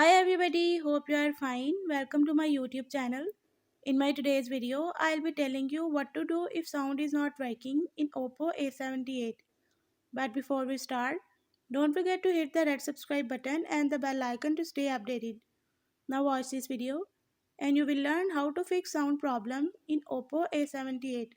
Hi everybody, hope you are fine. Welcome to my YouTube channel. In my today's video, I'll be telling you what to do if sound is not working in OPPO A78. But before we start, don't forget to hit the red subscribe button and the bell icon to stay updated. Now watch this video and you will learn how to fix sound problem in OPPO A78.